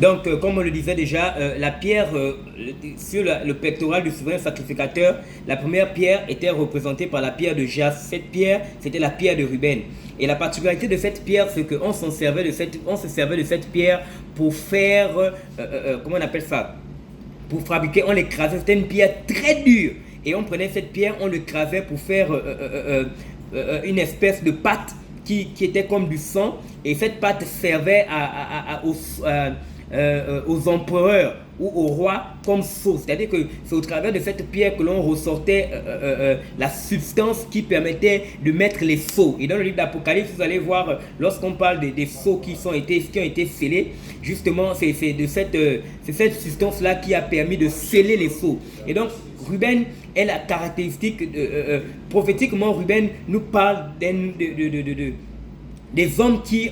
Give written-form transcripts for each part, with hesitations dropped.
Donc, comme on le disait déjà, la pierre sur le pectoral du souverain sacrificateur, la première pierre était représentée par la pierre de Jas. Cette pierre, c'était la pierre de Ruben. Et la particularité de cette pierre, c'est qu'on se servait de cette pierre pour faire, comment on appelle ça? Pour fabriquer, on l'écrasait. C'était une pierre très dure. Et on prenait cette pierre, on l'écrasait pour faire une espèce de pâte qui était comme du sang. Et cette pâte servait aux empereurs ou aux rois comme sauce. C'est-à-dire que c'est au travers de cette pierre que l'on ressortait la substance qui permettait de mettre les sceaux. Et dans le livre d'Apocalypse, vous allez voir, lorsqu'on parle des sceaux qui ont été scellés, justement, c'est cette substance-là qui a permis de sceller les sceaux. Et donc, Ruben est la caractéristique, prophétiquement, Ruben nous parle des hommes qui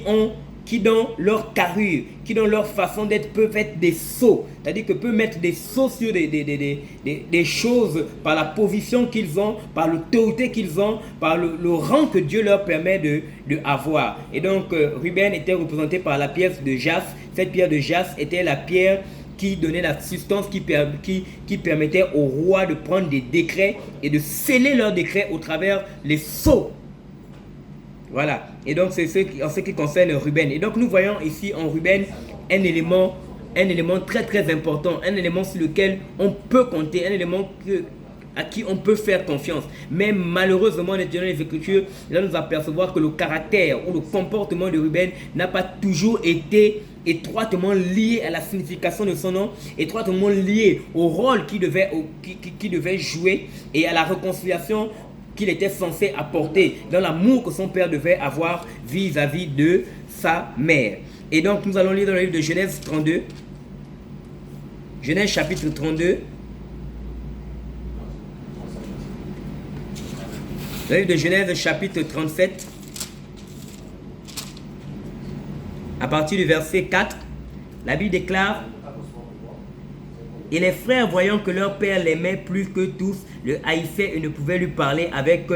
dans leur carrure, qui dans leur façon d'être peuvent être des sceaux. C'est-à-dire que peuvent mettre des sceaux sur des choses par la position qu'ils ont, par l'autorité qu'ils ont, par le rang que Dieu leur permet de avoir. Et donc Ruben était représenté par la pierre de Jas. Cette pierre de Jas était la pierre qui donnait la substance qui permettait aux rois de prendre des décrets et de sceller leurs décrets au travers les sceaux. Voilà, et donc c'est en ce qui concerne Ruben. Et donc nous voyons ici en Ruben un élément très très important, un élément sur lequel on peut compter, un élément à qui on peut faire confiance. Mais malheureusement, en étudiant les Écritures, là nous apercevons que le caractère ou le comportement de Ruben n'a pas toujours été étroitement lié à la signification de son nom, étroitement lié au rôle qu'il devait jouer et à la réconciliation qu'il était censé apporter dans l'amour que son père devait avoir vis-à-vis de sa mère. Et donc nous allons lire dans le livre de Genèse 32, Genèse chapitre 32, le livre de Genèse chapitre 37, à partir du verset 4, la Bible déclare: et les frères, voyant que leur père l'aimait plus que tous, le haïssaient et ne pouvaient lui parler avec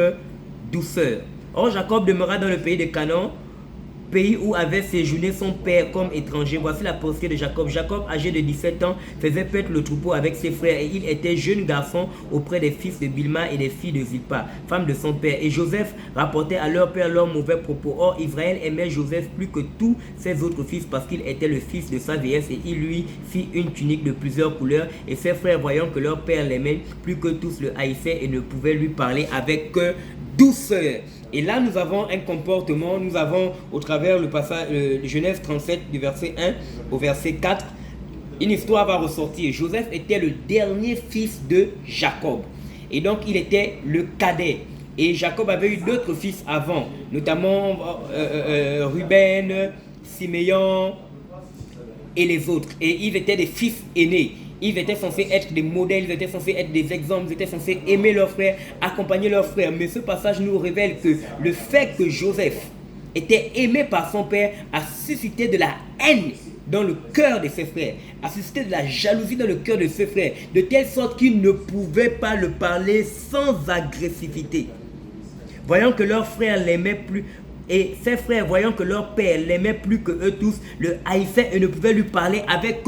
douceur. Or Jacob demeura dans le pays de Canaan, pays où avait séjourné son père comme étranger. Voici la postérité de Jacob. Jacob, âgé de 17 ans, faisait paître le troupeau avec ses frères, et il était jeune garçon auprès des fils de Bilma et des filles de Zilpa, femme de son père. Et Joseph rapportait à leur père leurs mauvais propos. Or Israël aimait Joseph plus que tous ses autres fils, parce qu'il était le fils de sa vieillesse, et il lui fit une tunique de plusieurs couleurs. Et ses frères, voyant que leur père l'aimait plus que tous, le haïssaient et ne pouvaient lui parler avec douceur. Et là, nous avons un comportement, nous avons au travers le passage Genèse 37 du verset 1 au verset 4, une histoire va ressortir. Joseph était le dernier fils de Jacob. Et donc, il était le cadet. Et Jacob avait eu d'autres fils avant, notamment Ruben, Siméon et les autres. Et ils étaient des fils aînés. Ils étaient censés être des modèles, ils étaient censés être des exemples, ils étaient censés aimer leurs frères, accompagner leurs frères. Mais ce passage nous révèle que le fait que Joseph était aimé par son père a suscité de la haine dans le cœur de ses frères, a suscité de la jalousie dans le cœur de ses frères, de telle sorte qu'ils ne pouvaient pas le parler sans agressivité. Voyant que leur frère l'aimait plus, et ses frères, voyant que leur père l'aimait plus que eux tous, le haïssaient et ne pouvaient lui parler avec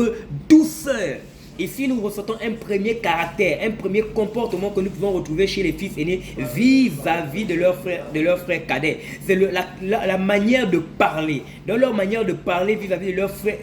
douceur. Ici, nous ressentons un premier caractère, un premier comportement que nous pouvons retrouver chez les fils aînés vis-à-vis de leurs frères cadets. C'est la manière de parler. Dans leur manière de parler vis-à-vis de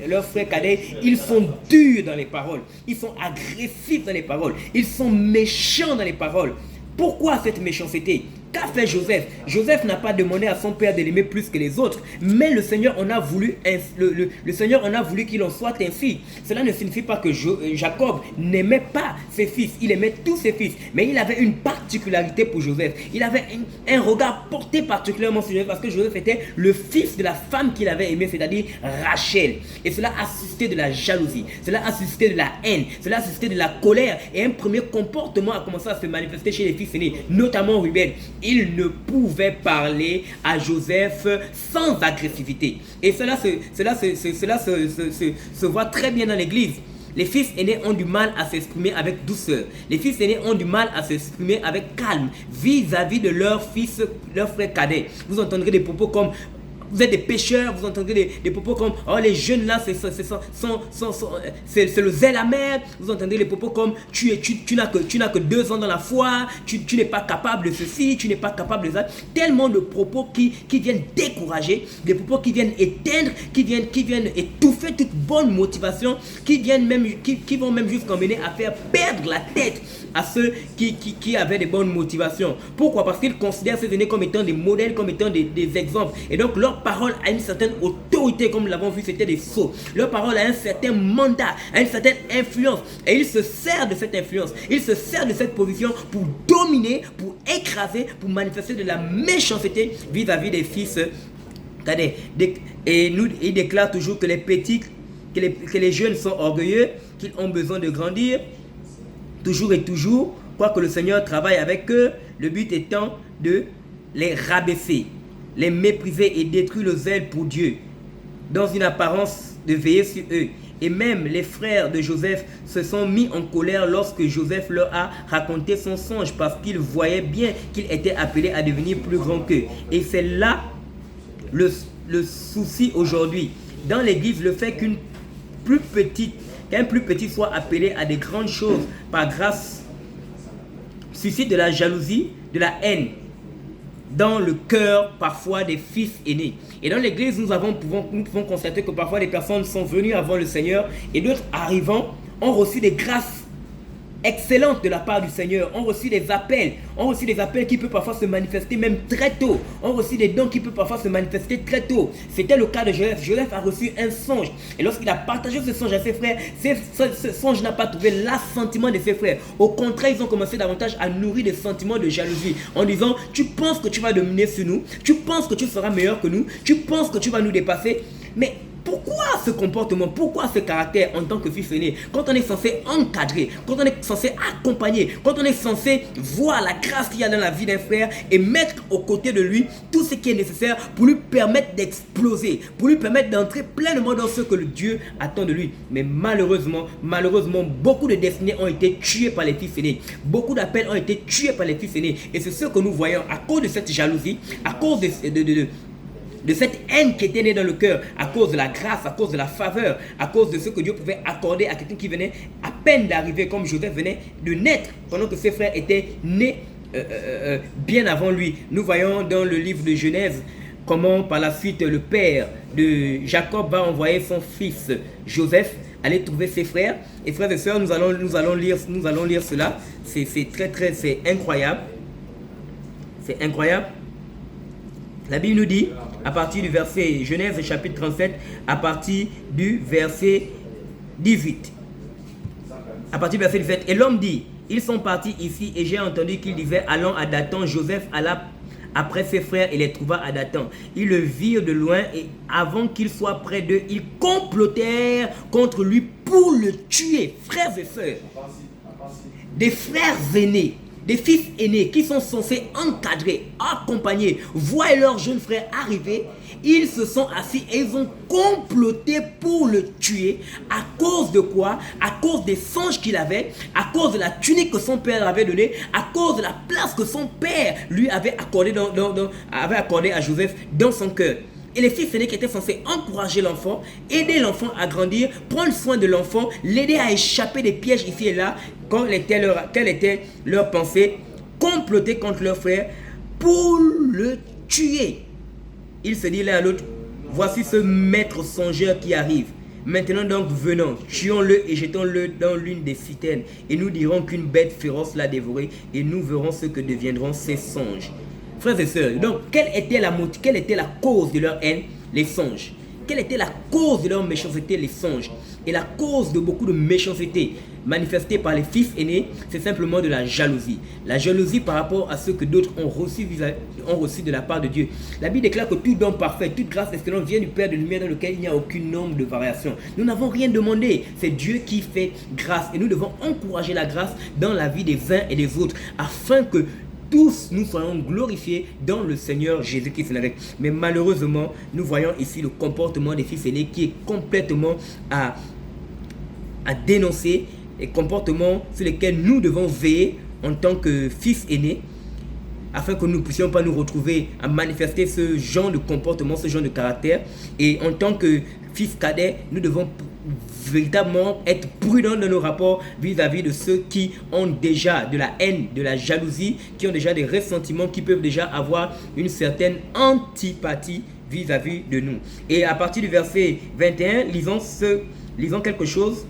leurs frères cadets, ils sont durs dans les paroles. Ils sont agressifs dans les paroles. Ils sont méchants dans les paroles. Pourquoi cette méchanceté? Qu'a fait Joseph? Joseph n'a pas demandé à son père de l'aimer plus que les autres, mais le Seigneur en a voulu, le Seigneur en a voulu qu'il en soit ainsi. Cela ne signifie pas que Jacob n'aimait pas ses fils, il aimait tous ses fils, mais il avait une particularité pour Joseph. Il avait un regard porté particulièrement sur Joseph parce que Joseph était le fils de la femme qu'il avait aimée, c'est-à-dire Rachel. Et cela a suscité de la jalousie, cela a suscité de la haine, cela a suscité de la colère, et un premier comportement a commencé à se manifester chez les fils aînés, notamment Ruben. Il ne pouvait parler à Joseph sans agressivité. Et cela se voit très bien dans l'église. Les fils aînés ont du mal à s'exprimer avec douceur. Les fils aînés ont du mal à s'exprimer avec calme vis-à-vis de leurs frères cadets. Vous entendrez des propos comme: vous êtes des pécheurs, vous entendez des propos comme « Oh, les jeunes là, c'est le zèle amer ». Vous entendez les propos comme « Tu n'as que 2 ans dans la foi, tu n'es pas capable de ceci, tu n'es pas capable de ça ». Tellement de propos qui viennent décourager, des propos qui viennent éteindre, qui viennent étouffer toute bonne motivation, qui vont même jusqu'à mener à faire perdre la tête à ceux qui avaient des bonnes motivations. Pourquoi? Parce qu'ils considèrent ces aînés comme étant des modèles, comme étant des exemples. Et donc leur parole a une certaine autorité, comme nous l'avons vu, c'était des sceaux. Leur parole a un certain mandat, a une certaine influence. Et ils se servent de cette influence, ils se servent de cette position pour dominer, pour écraser, pour manifester de la méchanceté vis-à-vis des fils cadets. Et il déclare toujours que les petits, que les jeunes sont orgueilleux, qu'ils ont besoin de grandir. Toujours et toujours, quoique le Seigneur travaille avec eux, le but étant de les rabaisser, les mépriser et détruire le zèle pour Dieu, dans une apparence de veiller sur eux. Et même les frères de Joseph se sont mis en colère lorsque Joseph leur a raconté son songe, parce qu'ils voyaient bien qu'il était appelé à devenir plus grand qu'eux. Et c'est là le souci aujourd'hui. Dans l'église, le fait qu'un plus petit soit appelé à des grandes choses par grâce suscite de la jalousie, de la haine dans le cœur parfois des fils aînés. Et dans l'église, nous pouvons constater que parfois des personnes sont venues avant le Seigneur et d'autres arrivant ont reçu des grâces excellentes de la part du Seigneur, ont reçu des appels qui peuvent parfois se manifester même très tôt, ont reçu des dons qui peuvent parfois se manifester très tôt. C'était le cas de Joseph. Joseph a reçu un songe, et lorsqu'il a partagé ce songe à ses frères, ce songe n'a pas trouvé l'assentiment de ses frères. Au contraire, ils ont commencé davantage à nourrir des sentiments de jalousie, en disant: tu penses que tu vas dominer sur nous, tu penses que tu seras meilleur que nous, tu penses que tu vas nous dépasser, mais pourquoi ce comportement, pourquoi ce caractère en tant que fils aîné, quand on est censé encadrer, quand on est censé accompagner, quand on est censé voir la grâce qu'il y a dans la vie d'un frère et mettre aux côtés de lui tout ce qui est nécessaire pour lui permettre d'exploser, pour lui permettre d'entrer pleinement dans ce que le Dieu attend de lui. Mais malheureusement, beaucoup de destinées ont été tuées par les fils aînés. Beaucoup d'appels ont été tués par les fils aînés. Et c'est ce que nous voyons à cause de cette jalousie, à cause de cette haine qui était née dans le cœur, à cause de la grâce, à cause de la faveur, à cause de ce que Dieu pouvait accorder à quelqu'un qui venait à peine d'arriver, comme Joseph venait de naître, pendant que ses frères étaient nés bien avant lui. Nous voyons dans le livre de Genèse comment par la suite le père de Jacob va envoyer son fils Joseph aller trouver ses frères. Et frères et sœurs, nous allons lire cela. C'est incroyable. C'est incroyable. La Bible nous dit, à partir du verset, Genèse chapitre 37, à partir du verset 18. À partir du verset 17, et l'homme dit: ils sont partis ici, et j'ai entendu qu'il disait: allons à Dathan. Joseph alla après ses frères et les trouva à Dathan. Ils le virent de loin, et avant qu'il soit près d'eux, ils complotèrent contre lui pour le tuer. Frères et sœurs, des frères aînés, des fils aînés qui sont censés encadrer, accompagner, voient leurs jeunes frères arriver, ils se sont assis et ils ont comploté pour le tuer. À cause de quoi? À cause des songes qu'il avait, à cause de la tunique que son père avait donnée, à cause de la place que son père lui avait accordée avait accordé à Joseph dans son cœur. Et les fils aînés qui étaient censés encourager l'enfant, aider l'enfant à grandir, prendre soin de l'enfant, l'aider à échapper des pièges ici et là, quelle était leur pensée? Comploter contre leur frère pour le tuer. Il se dit l'un à l'autre: voici ce maître songeur qui arrive. Maintenant donc venons, tuons-le et jetons-le dans l'une des citernes, et nous dirons qu'une bête féroce l'a dévoré, et nous verrons ce que deviendront ces songes. Frères et sœurs, donc quelle était la cause de leur haine? Les songes. Quelle était la cause de leur méchanceté? Les songes. Et la cause de beaucoup de méchanceté manifestée par les fils aînés, c'est simplement de la jalousie. La jalousie par rapport à ce que d'autres ont reçu de la part de Dieu. La Bible déclare que tout don parfait, toute grâce excellente vient du Père de lumière, dans lequel il n'y a aucune nombre de variation. Nous n'avons rien demandé. C'est Dieu qui fait grâce. Et nous devons encourager la grâce dans la vie des uns et des autres, afin que tous nous soyons glorifiés dans le Seigneur Jésus-Christ. Mais malheureusement, nous voyons ici le comportement des fils aînés qui est complètement à dénoncer, et comportement sur lesquels nous devons veiller en tant que fils aînés. afin que nous ne puissions pas nous retrouver à manifester ce genre de comportement, ce genre de caractère. Et en tant que fils cadet, nous devons véritablement être prudents dans nos rapports vis-à-vis de ceux qui ont déjà de la haine, de la jalousie, qui ont déjà des ressentiments, qui peuvent déjà avoir une certaine antipathie vis-à-vis de nous. Et à partir du verset 21, lisons quelque chose.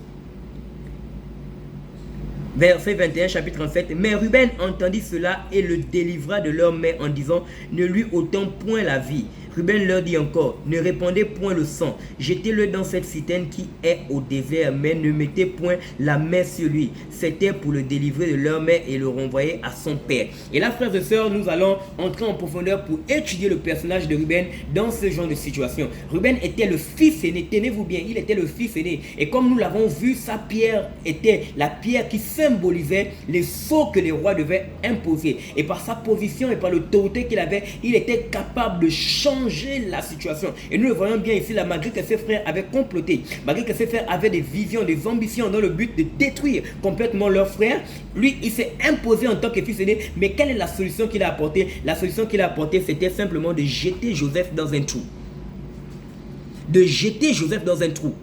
Verset 21, chapitre 37. Mais Ruben entendit cela et le délivra de leur main en disant, ne lui ôtons point la vie. Ruben leur dit encore, ne répandez point le sang, jetez-le dans cette citerne qui est au désert, mais ne mettez point la main sur lui. C'était pour le délivrer de leur main et le renvoyer à son père. Et là, frères et sœurs, nous allons entrer en profondeur pour étudier le personnage de Ruben dans ce genre de situation. Ruben était le fils aîné, tenez-vous bien, il était le fils aîné. Et comme nous l'avons vu, sa pierre était la pierre qui symbolisait les sceaux que les rois devaient imposer. Et par sa position et par l'autorité qu'il avait, il était capable de changer la situation. Et nous le voyons bien ici, là, malgré que ses frères avaient comploté, malgré que ses frères avaient des visions, des ambitions dans le but de détruire complètement leur frère, lui, il s'est imposé en tant que fils aîné. Mais quelle est la solution qu'il a apportée? La solution qu'il a apportée, c'était simplement de jeter Joseph dans un trou. De jeter Joseph dans un trou.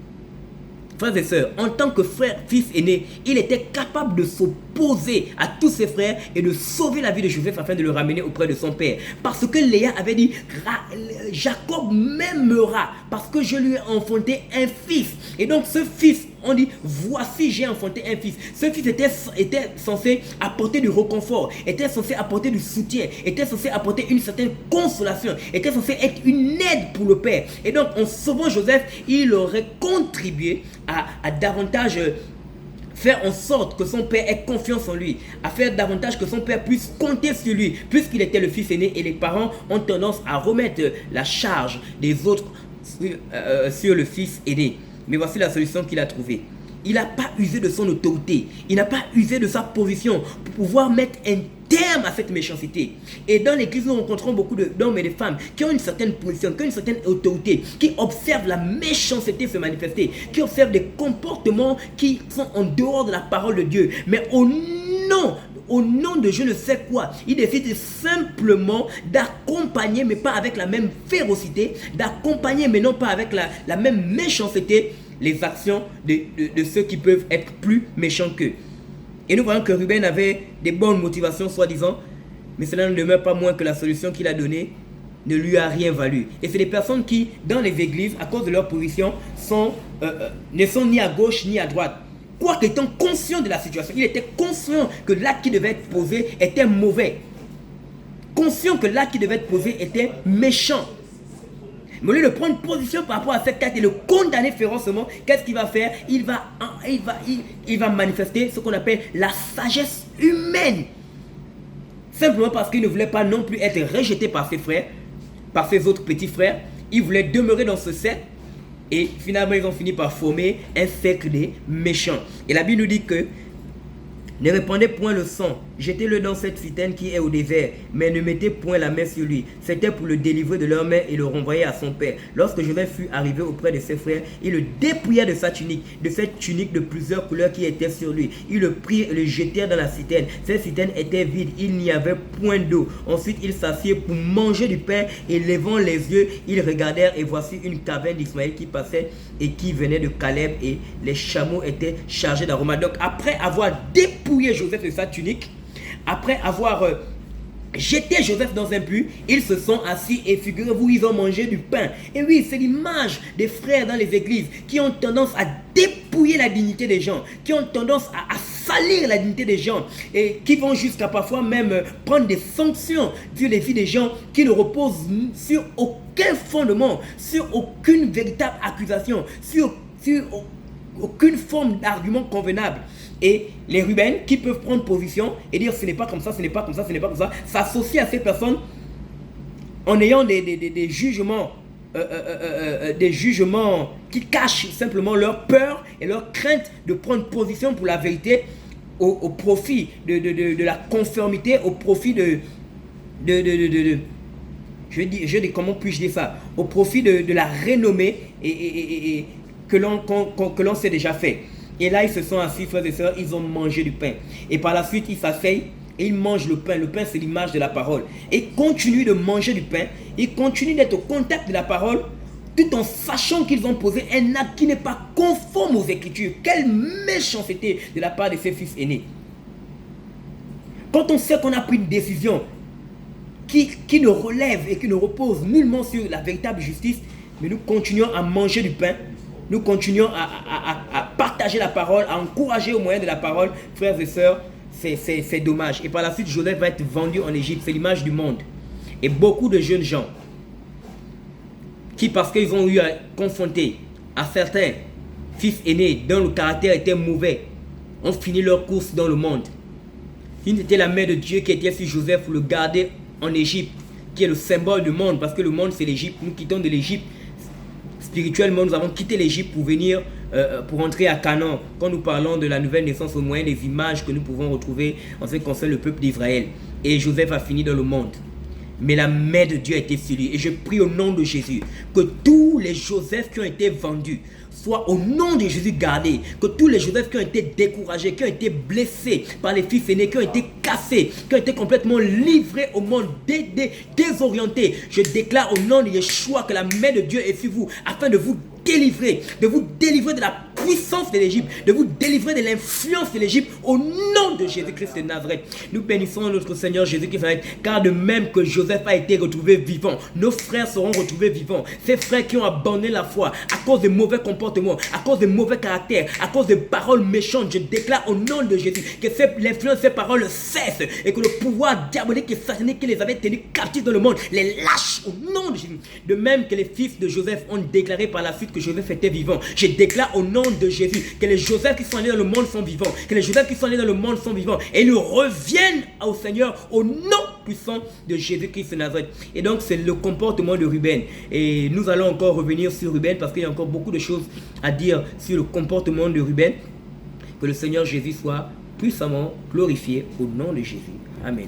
Frères et sœurs, en tant que frère, fils aîné, il était capable de s'opposer à tous ses frères et de sauver la vie de Joseph afin de le ramener auprès de son père. Parce que Léa avait dit, Jacob m'aimera parce que je lui ai enfanté un fils. Et donc ce fils, on dit, voici j'ai enfanté un fils. Ce fils était censé apporter du réconfort, était censé apporter du soutien, était censé apporter une certaine consolation, était censé être une aide pour le père. Et donc en sauvant Joseph, il aurait contribué à davantage faire en sorte que son père ait confiance en lui, à faire davantage que son père puisse compter sur lui, puisqu'il était le fils aîné et les parents ont tendance à remettre la charge des autres sur le fils aîné. Mais voici la solution qu'il a trouvée. Il n'a pas usé de son autorité, il n'a pas usé de sa position pour pouvoir mettre un terme à cette méchanceté. Et dans l'église, nous rencontrons beaucoup d'hommes et de femmes qui ont une certaine position, qui ont une certaine autorité, qui observent la méchanceté se manifester, qui observent des comportements qui sont en dehors de la parole de Dieu. Mais au nom de je ne sais quoi, il décide simplement d'accompagner, mais pas avec la même férocité, d'accompagner, mais non pas avec la même méchanceté, les actions de ceux qui peuvent être plus méchants qu'eux. Et nous voyons que Ruben avait des bonnes motivations, soi-disant, mais cela ne demeure pas moins que la solution qu'il a donnée ne lui a rien valu. Et c'est des personnes qui, dans les églises, à cause de leur position, ne sont ni à gauche ni à droite. Quoique étant conscient de la situation, il était conscient que l'acte qui devait être posé était mauvais. Conscient que l'acte qui devait être posé était méchant. Mais au lieu de prendre position par rapport à cet acte et le condamner férocement, qu'est-ce qu'il va faire? Il va manifester ce qu'on appelle la sagesse humaine. Simplement parce qu'il ne voulait pas non plus être rejeté par ses frères, par ses autres petits frères. Il voulait demeurer dans ce cercle. Et finalement, ils ont fini par former un cercle des méchants. Et la Bible nous dit que ne répandez point le sang, jetez-le dans cette citerne qui est au désert, mais ne mettez point la main sur lui. C'était pour le délivrer de leur main et le renvoyer à son père. Lorsque Joseph fut arrivé auprès de ses frères, il le dépouilla de sa tunique, de cette tunique de plusieurs couleurs qui était sur lui. Ils le prirent et le jetèrent dans la citerne. Cette citerne était vide, il n'y avait point d'eau. Ensuite, ils s'assirent pour manger du pain et levant les yeux, ils regardèrent et voici une caverne d'Ismaël qui passait et qui venait de Caleb et les chameaux étaient chargés d'aromates. Donc après avoir dépouillé Joseph de sa tunique, après avoir jeté Joseph dans un puits, ils se sont assis et figurez-vous, ils ont mangé du pain. Et oui, c'est l'image des frères dans les églises qui ont tendance à dépouiller la dignité des gens, qui ont tendance à salir la dignité des gens et qui vont jusqu'à parfois même prendre des sanctions sur les vies des gens qui ne reposent sur aucun fondement, sur aucune véritable accusation, sur aucune forme d'argument convenable. Et les Ruben qui peuvent prendre position et dire ce n'est pas comme ça, ce n'est pas comme ça, ce n'est pas comme ça, s'associent à ces personnes en ayant des jugements qui cachent simplement leur peur et leur crainte de prendre position pour la vérité au profit de la conformité, au profit comment puis-je dire ça, au profit de la renommée et que l'on s'est déjà fait. Et là, ils se sont assis, frères et sœurs, ils ont mangé du pain. Et par la suite, ils s'asseyent et ils mangent le pain. Le pain, c'est l'image de la parole. Et ils continuent de manger du pain. Ils continuent d'être au contact de la parole, tout en sachant qu'ils ont posé un acte qui n'est pas conforme aux Écritures. Quelle méchanceté de la part de ces fils aînés. Quand on sait qu'on a pris une décision qui ne relève et qui ne repose nullement sur la véritable justice, mais nous continuons à manger du pain, nous continuons à partager la parole, à encourager au moyen de la parole, frères et sœurs, c'est dommage. Et par la suite, Joseph va être vendu en Égypte, c'est l'image du monde. Et beaucoup de jeunes gens, qui parce qu'ils ont eu à confronter à certains fils aînés dont le caractère était mauvais, ont fini leur course dans le monde. Une était la main de Dieu qui était sur Joseph pour le garder en Égypte, qui est le symbole du monde, parce que le monde c'est l'Égypte. Nous quittons de l'Égypte. Spirituellement, nous avons quitté l'Égypte pour venir, pour entrer à Canaan. Quand nous parlons de la nouvelle naissance au moyen des images que nous pouvons retrouver en ce qui concerne le peuple d'Israël. Et Joseph a fini dans le monde. Mais la main de Dieu a été sur lui. Et je prie au nom de Jésus que tous les Joseph qui ont été vendus soient au nom de Jésus gardés. Que tous les Joseph qui ont été découragés, qui ont été blessés par les fils aînés, qui ont été cassés, qui ont été complètement livrés au monde, désorientés. Je déclare au nom de Yeshua que la main de Dieu est sur vous afin de vous délivrer de la puissance de l'Égypte, de vous délivrer de l'influence de l'Égypte au nom de Jésus-Christ de Nazareth. Nous bénissons notre Seigneur Jésus-Christ de Nazareth, car de même que Joseph a été retrouvé vivant, nos frères seront retrouvés vivants. Ces frères qui ont abandonné la foi à cause de mauvais comportements, à cause de mauvais caractères, à cause de paroles méchantes, je déclare au nom de Jésus que l'influence de ces paroles cesse et que le pouvoir diabolique et satanique qui les avait tenus captifs dans le monde les lâche au nom de Jésus. De même que les fils de Joseph ont déclaré par la suite que Joseph était vivant, je déclare au nom de Jésus que les Joseph qui sont allés dans le monde sont vivants, que les Joseph qui sont allés dans le monde sont vivants et nous reviennent au Seigneur au nom puissant de Jésus-Christ de Nazareth. Et donc c'est le comportement de Ruben, et nous allons encore revenir sur Ruben parce qu'il y a encore beaucoup de choses à dire sur le comportement de Ruben. Que le Seigneur Jésus soit puissamment glorifié au nom de Jésus. Amen.